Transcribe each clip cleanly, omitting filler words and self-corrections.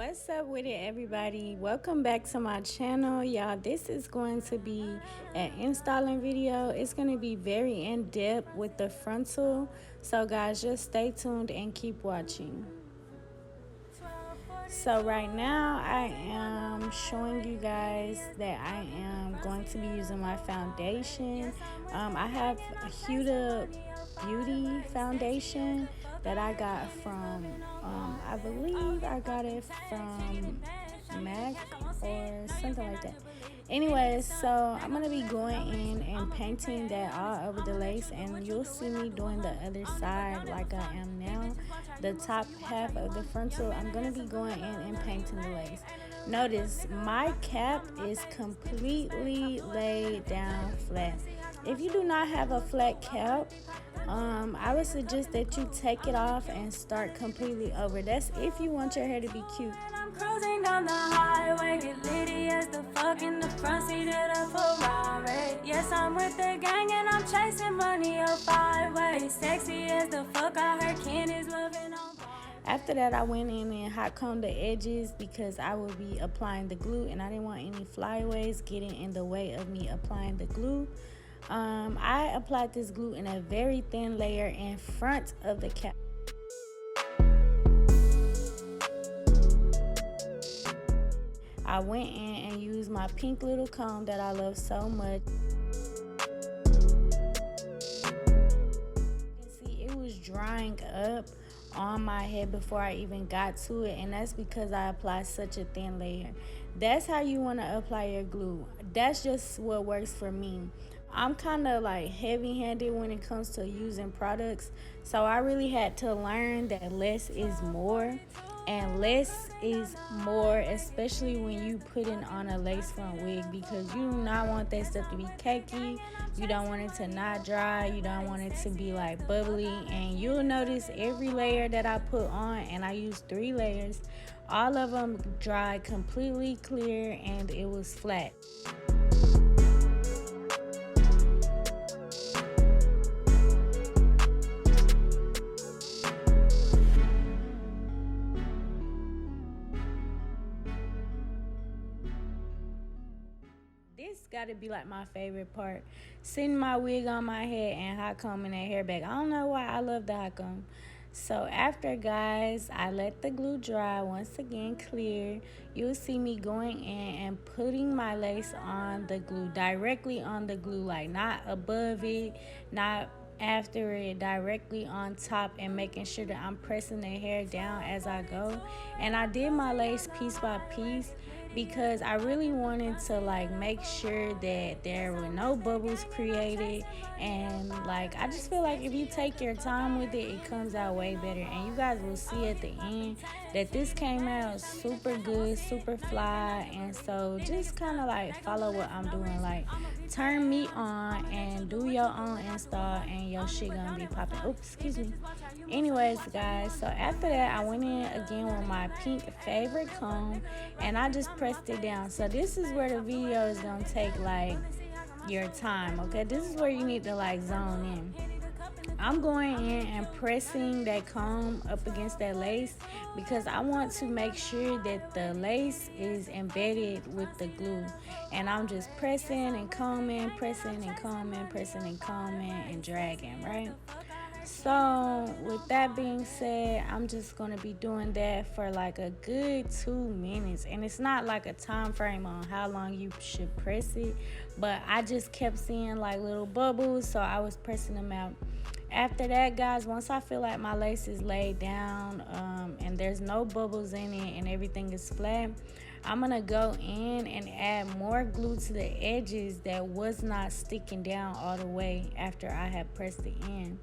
What's up with it, everybody? Welcome back to my channel, y'all. This is going to be an installing video. It's going to be very in-depth with the frontal, so guys, just stay tuned and keep watching. So right now I am showing you guys that I am going to be using my foundation. I have a Huda Beauty foundation that I got from I believe I got it from MAC or something like that. Anyways, so I'm gonna be going in and painting that all over the lace, and you'll see me doing the other side like I am now. The top half of the frontal, I'm gonna be going in and painting the lace. Notice my cap is completely laid down flat. If you do not have a flat cap, I would suggest that you take it off and start completely over. That's if you want your hair to be cute. I'm cruising down the highway, get litty as the fuck in the front seat of the Ferrari. Yes, I'm with the gang and I'm chasing money a 5-way. Sexy as the fuck, I heard Ken is loving on. After that, I went in and hot combed the edges because I will be applying the glue, and I didn't want any flyaways getting in the way of me applying the glue. I applied this glue in a very thin layer in front of the cap. I went in and used my pink little comb that I love so much. You can see it was drying up on my head before I even got to it, and that's because I applied such a thin layer. That's how you want to apply your glue. That's just what works for me. I'm kind of like heavy-handed when it comes to using products, so I really had to learn that less is more, and less is more, especially when you put it on a lace front wig, because you do not want that stuff to be cakey. You don't want it to not dry. You don't want it to be like bubbly. And you'll notice every layer that I put on, and I used 3 layers, all of them dried completely clear and it was flat. This gotta be like my favorite part, sitting my wig on my head and hot combing that hair back. I don't know why I love the hot comb. So after, guys, I let the glue dry once again clear. You'll see me going in and putting my lace on the glue, directly on the glue, like not above it, not after it, directly on top, and making sure that I'm pressing the hair down as I go. And I did my lace piece by piece because I really wanted to like make sure that there were no bubbles created, and like I just feel like if you take your time with it, it comes out way better. And you guys will see at the end that this came out super good, super fly. And so just kind of like follow what I'm doing, like turn me on and do your own install, and your shit gonna be popping. Oops, excuse me. Anyways, guys, so after that I went in again with my pink favorite comb and I just pressed it down. So this is where the video is gonna take like your time, okay? This is where you need to like zone in. I'm going in and pressing that comb up against that lace because I want to make sure that the lace is embedded with the glue. And I'm just pressing and combing, pressing and combing, pressing and combing and dragging, right? So with that being said, I'm just going to be doing that for like a good 2 minutes. And it's not like a time frame on how long you should press it, but I just kept seeing like little bubbles, so I was pressing them out. After that, guys, once I feel like my lace is laid down and there's no bubbles in it and everything is flat, I'm gonna go in and add more glue to the edges that was not sticking down all the way after I had pressed it in.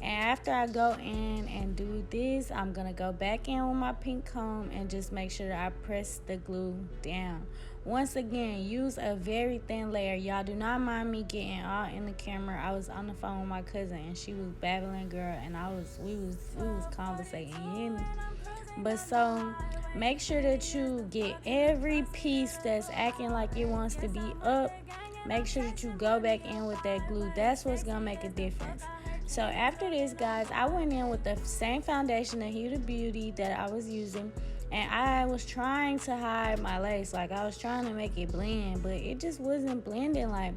And after I go in and do this, I'm gonna go back in with my pink comb and just make sure that I press the glue down. Once again, use a very thin layer. Y'all do not mind me getting all in the camera. I was on the phone with my cousin and she was babbling, girl, and we was conversating, you hear me? But so make sure that you get every piece that's acting like it wants to be up. Make sure that you go back in with that glue. That's what's gonna make a difference. So after this, guys, I went in with the same foundation, the Huda Beauty that I was using, And I was trying to hide my lace. Like, I was trying to make it blend, but it just wasn't blending. Like,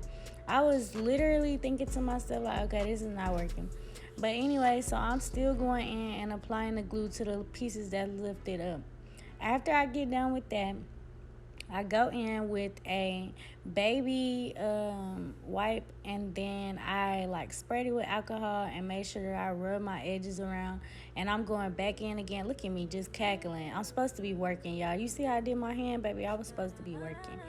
I was literally thinking to myself, like, okay, this is not working. But anyway, so I'm still going in and applying the glue to the pieces that lift it up. After I get done with that, I go in with a baby wipe, and then I like sprayed it with alcohol and make sure that I rub my edges around. And I'm going back in again. Look at me just cackling. I'm supposed to be working, y'all. You see how I did my hand, baby? I was supposed to be working.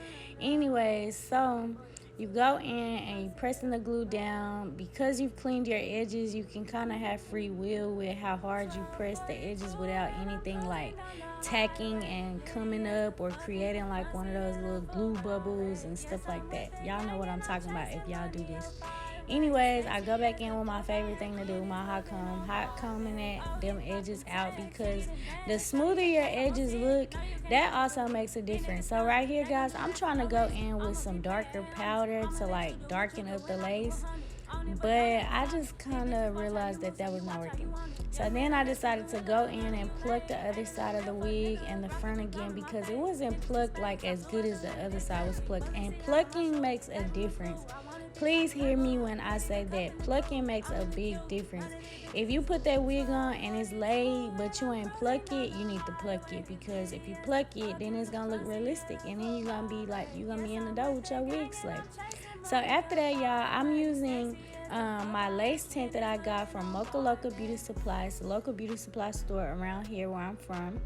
Anyways, so you go in and you pressing the glue down. Because you've cleaned your edges, you can kind of have free will with how hard you press the edges without anything like tacking and coming up or creating like one of those little glue bubbles and stuff like that. Y'all know what I'm talking about if y'all do this. Anyways, I go back in with my favorite thing to do, my hot combing them edges out, because the smoother your edges look, that also makes a difference. So right here, guys, I'm trying to go in with some darker powder to like darken up the lace, but I just kind of realized that was not working. So then I decided to go in and pluck the other side of the wig and the front again, because it wasn't plucked like as good as the other side was plucked. And plucking makes a difference. Please hear me when I say that. Plucking makes a big difference. If you put that wig on and it's laid, but you ain't pluck it, you need to pluck it. Because if you pluck it, then it's going to look realistic. And then you're going to be like, you're going to be in the dough with your wig slave. So after that, y'all, I'm using my lace tint that I got from Moka Beauty Supply. It's a local beauty supply store around here where I'm from.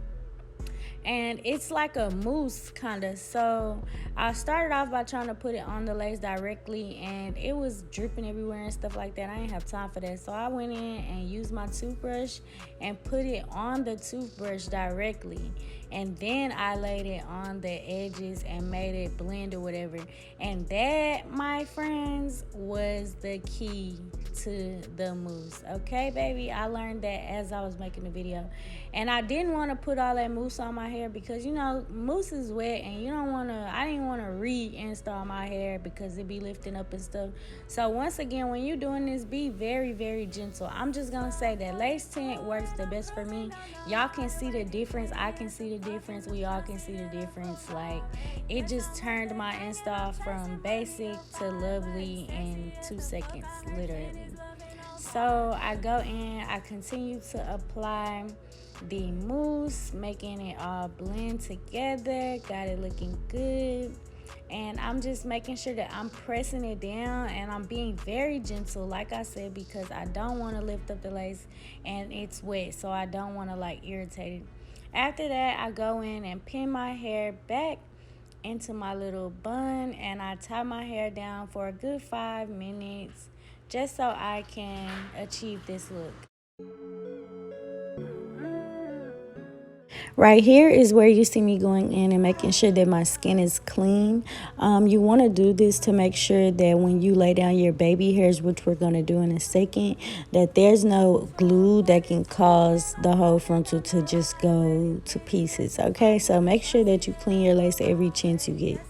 And it's like a mousse kind of. So I started off by trying to put it on the lace directly, and it was dripping everywhere and stuff like that. I didn't have time for that. So I went in and used my toothbrush and put it on the toothbrush directly. And then I laid it on the edges and made it blend or whatever. And that, my friends, was the key to the mousse. Okay, baby? I learned that as I was making the video. And I didn't want to put all that mousse on my hair because, you know, mousse is wet and you don't want to, I didn't want to reinstall my hair because it be lifting up and stuff. So once again, when you're doing this, be very, very gentle. I'm just going to say that lace tint works the best for me. Y'all can see the difference. I can see the difference. We all can see the difference. Like, it just turned my install from basic to lovely in 2 seconds, literally. So I go in, I continue to apply the mousse, making it all blend together. Got it looking good. And I'm just making sure that I'm pressing it down and I'm being very gentle, like I said, because I don't want to lift up the lace and it's wet, so I don't want to like irritate it. After that, I go in and pin my hair back into my little bun and I tie my hair down for a good 5 minutes just so I can achieve this look. Right here is where you see me going in and making sure that my skin is clean. You want to do this to make sure that when you lay down your baby hairs, which we're going to do in a second, that there's no glue that can cause the whole frontal to just go to pieces. Okay, so make sure that you clean your lace every chance you get.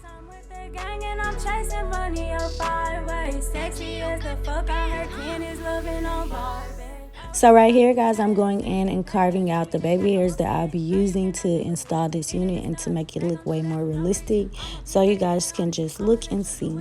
So right here, guys, I'm going in and carving out the baby hairs that I'll be using to install this unit and to make it look way more realistic, so you guys can just look and see.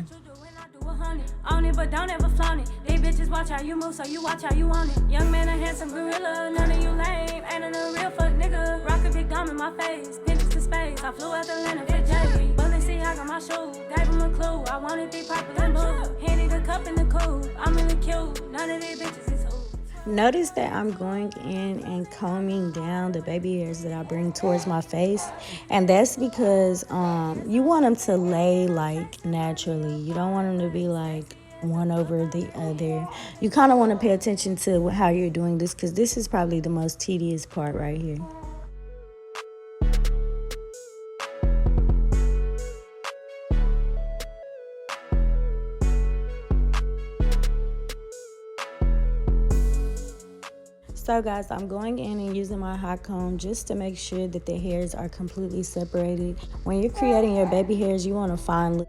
On it, but don't ever flaunt it. They bitches watch how you move, so you watch how you want it. Young man, a handsome gorilla, none of you lame. Ain't a real fuck nigga. Rock a big gum in my face, pinches to space. I flew out the land of J. Bullet see I got my shoe, gave him a clue. I wanted the purple and blue. Handed a cup in the cool. I'm really cute. None of these bitches is who. Notice that I'm going in and combing down the baby hairs that I bring towards my face, and that's because you want them to lay like naturally. You don't want them to be like one over the other. You kind of want to pay attention to how you're doing this, because this is probably the most tedious part right here. So guys, I'm going in and using my hot comb just to make sure that the hairs are completely separated. When you're creating your baby hairs, you want to find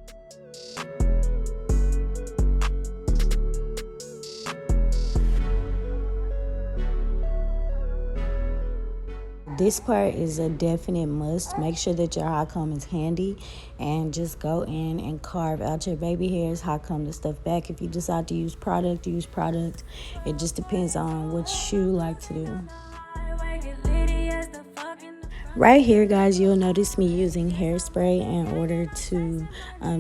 this part is a definite must. Make sure that your hot comb is handy and just go in and carve out your baby hairs, hot comb the stuff back. If you decide to use product, use product. It just depends on what you like to do. Right here, guys, you'll notice me using hairspray in order to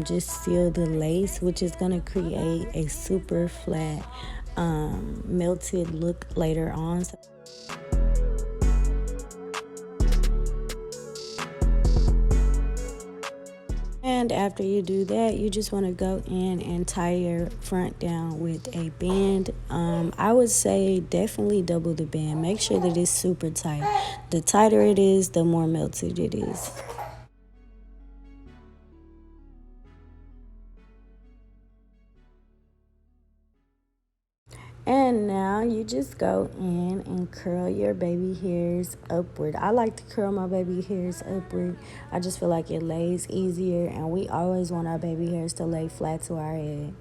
just seal the lace, which is going to create a super flat melted look later on. And after you do that, you just want to go in and tie your front down with a band. I would say definitely double the band. Make sure that it's super tight. The tighter it is, the more melted it is. And now you just go in and curl your baby hairs upward. I like to curl my baby hairs upward. I just feel like it lays easier, and we always want our baby hairs to lay flat to our head.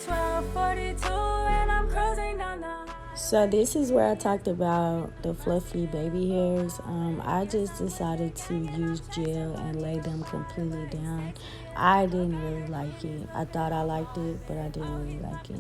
12:42 and I'm cruising down the. So this is where I talked about the fluffy baby hairs. I just decided to use gel and lay them completely down. I didn't really like it. I thought I liked it, but I didn't really like it.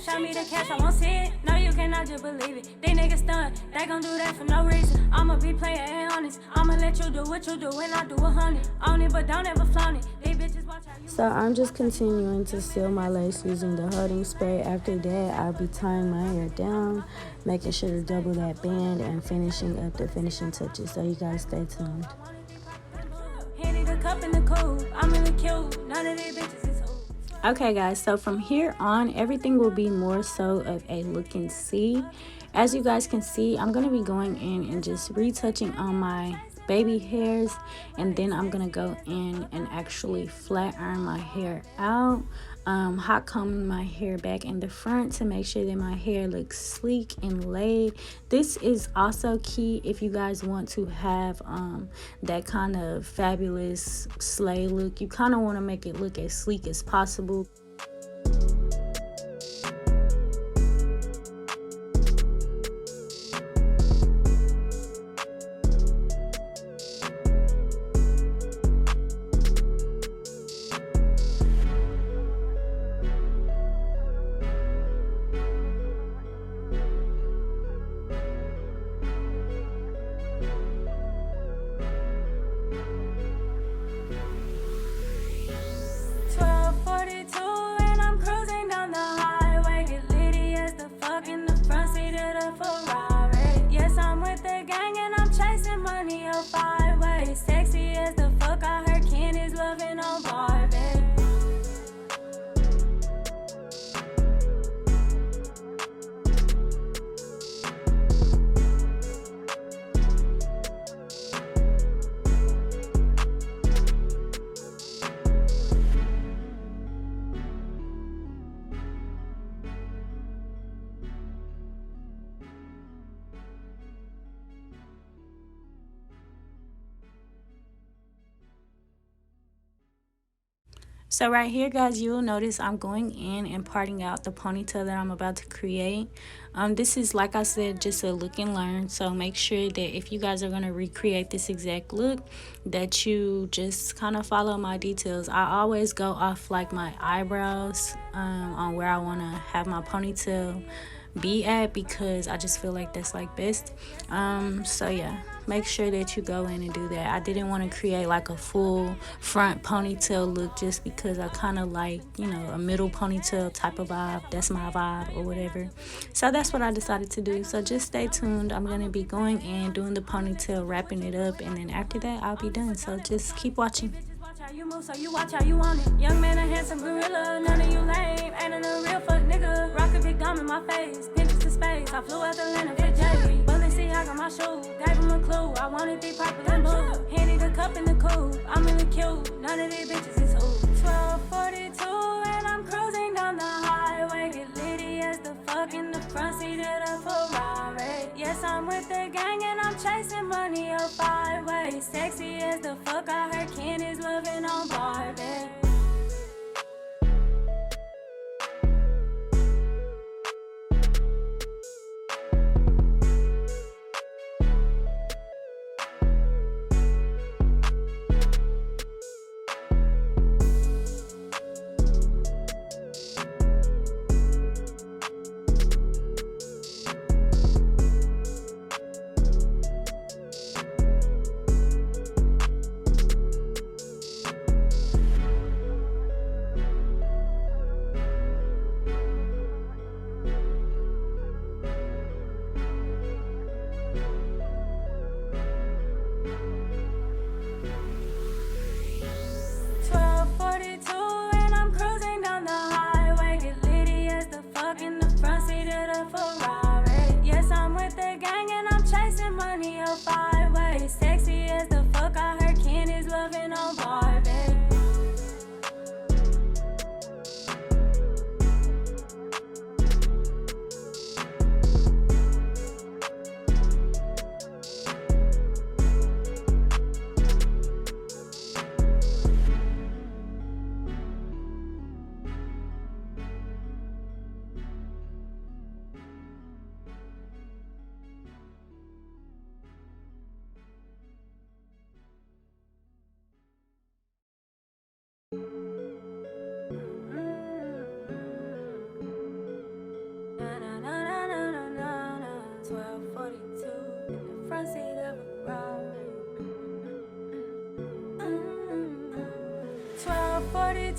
Show me the cash, I won't see it. No, you cannot just believe it. They niggas stunt, they gon' do that for no reason. I'ma be playing and honest. I'ma let you do what you do and I do 100. Own it, but don't ever flaunt it. They bitches watch how you. So I'm just continuing to seal my lace using the holding spray. After that, I'll be tying my hair down, making sure to double that band and finishing up the finishing touches. So you guys stay tuned. Okay guys, so from here on, everything will be more so of a look and see. As you guys can see, I'm going to be going in and just retouching on my baby hairs, and then I'm going to go in and actually flat iron my hair out. Hot combing my hair back in the front to make sure that my hair looks sleek and laid. This is also key if you guys want to have that kind of fabulous slay look. You kind of want to make it look as sleek as possible. So right here, guys, you'll notice I'm going in and parting out the ponytail that I'm about to create. This is, like I said, just a look and learn. So make sure that if you guys are going to recreate this exact look, that you just kind of follow my details. I always go off like my eyebrows on where I want to have my ponytail be at, because I just feel like that's like best. So yeah, make sure that you go in and do that. I didn't want to create like a full front ponytail look just because I kind of like, you know, a middle ponytail type of vibe. That's my vibe or whatever. So that's what I decided to do. So just stay tuned. I'm going to be going in, doing the ponytail, wrapping it up, and then after that I'll be done. So just keep watching. You move, so you watch how you want it. Young man, a handsome gorilla. None of you lame. Ain't a real fuck nigga. Rock a big dome in my face. Pinches to space. I flew out the land of J. Bullets see I got my shoe. Gave him a clue. I wanted the purple and blue. Handed a cup in the coupe. I'm really cute. None of these bitches is who. 12:42 and I'm cruising down the highway. Get litty as the fuck in the front seat of the Ferrari. Yes, I'm with the gang and I'm chasing money up 5 ways. Sexy as the fuck. I heard Ken is loving on Barbie. 5-way. Sexy as the fuck, I heard Ken is loving on Barbie.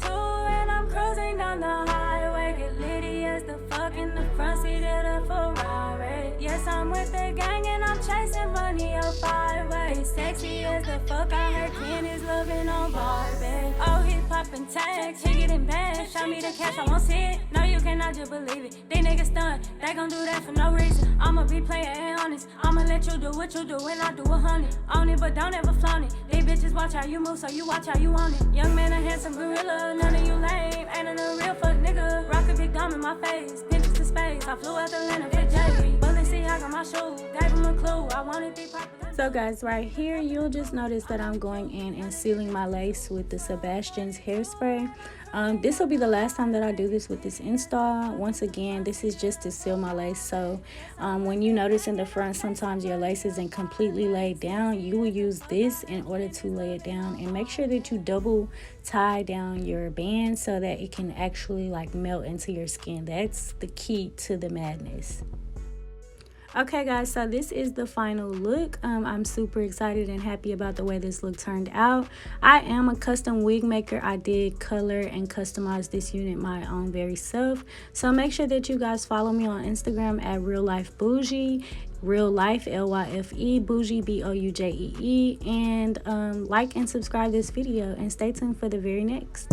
And I'm cruising down the highway. Get litty as the fuck in the front seat of the Ferrari. Yes, I'm with the gang and I'm chasing money a 5-way. Sexy as the fuck, I heard Ken is loving on Barbie. Oh, he popping tags, he getting bad. Show me the cash, I won't see it. No, you cannot just believe it. They niggas stunt, they gon' do that for no reason. I'ma be playing and honest. I'ma let you do what you do and I do 100. Own it, but don't ever flaunt it. These bitches watch how you move, so you watch how you want it. Young man, a handsome gorilla, none of you lame. Ain't a real fuck nigga. Rock a big dome in my face, pinches to space. I flew out the land of J. Balenciaga on my shoe, gave him a clue. I wanted the popular. So guys, right here you'll just notice that I'm going in and sealing my lace with the Sebastian's hairspray. This will be the last time that I do this with this install. Once again, this is just to seal my lace. So when you notice in the front sometimes your lace isn't completely laid down, you will use this in order to lay it down, and make sure that you double tie down your band so that it can actually like melt into your skin. That's the key to the madness. Okay guys, so this is the final look. I'm super excited and happy about the way this look turned out. I am a custom wig maker. I did color and customize this unit my own very self. So make sure that you guys follow me on Instagram at Real Life Boujee. Real Life, L-Y-F-E, Boujee, B-O-U-J-E-E, and like and subscribe this video, and stay tuned for the very next.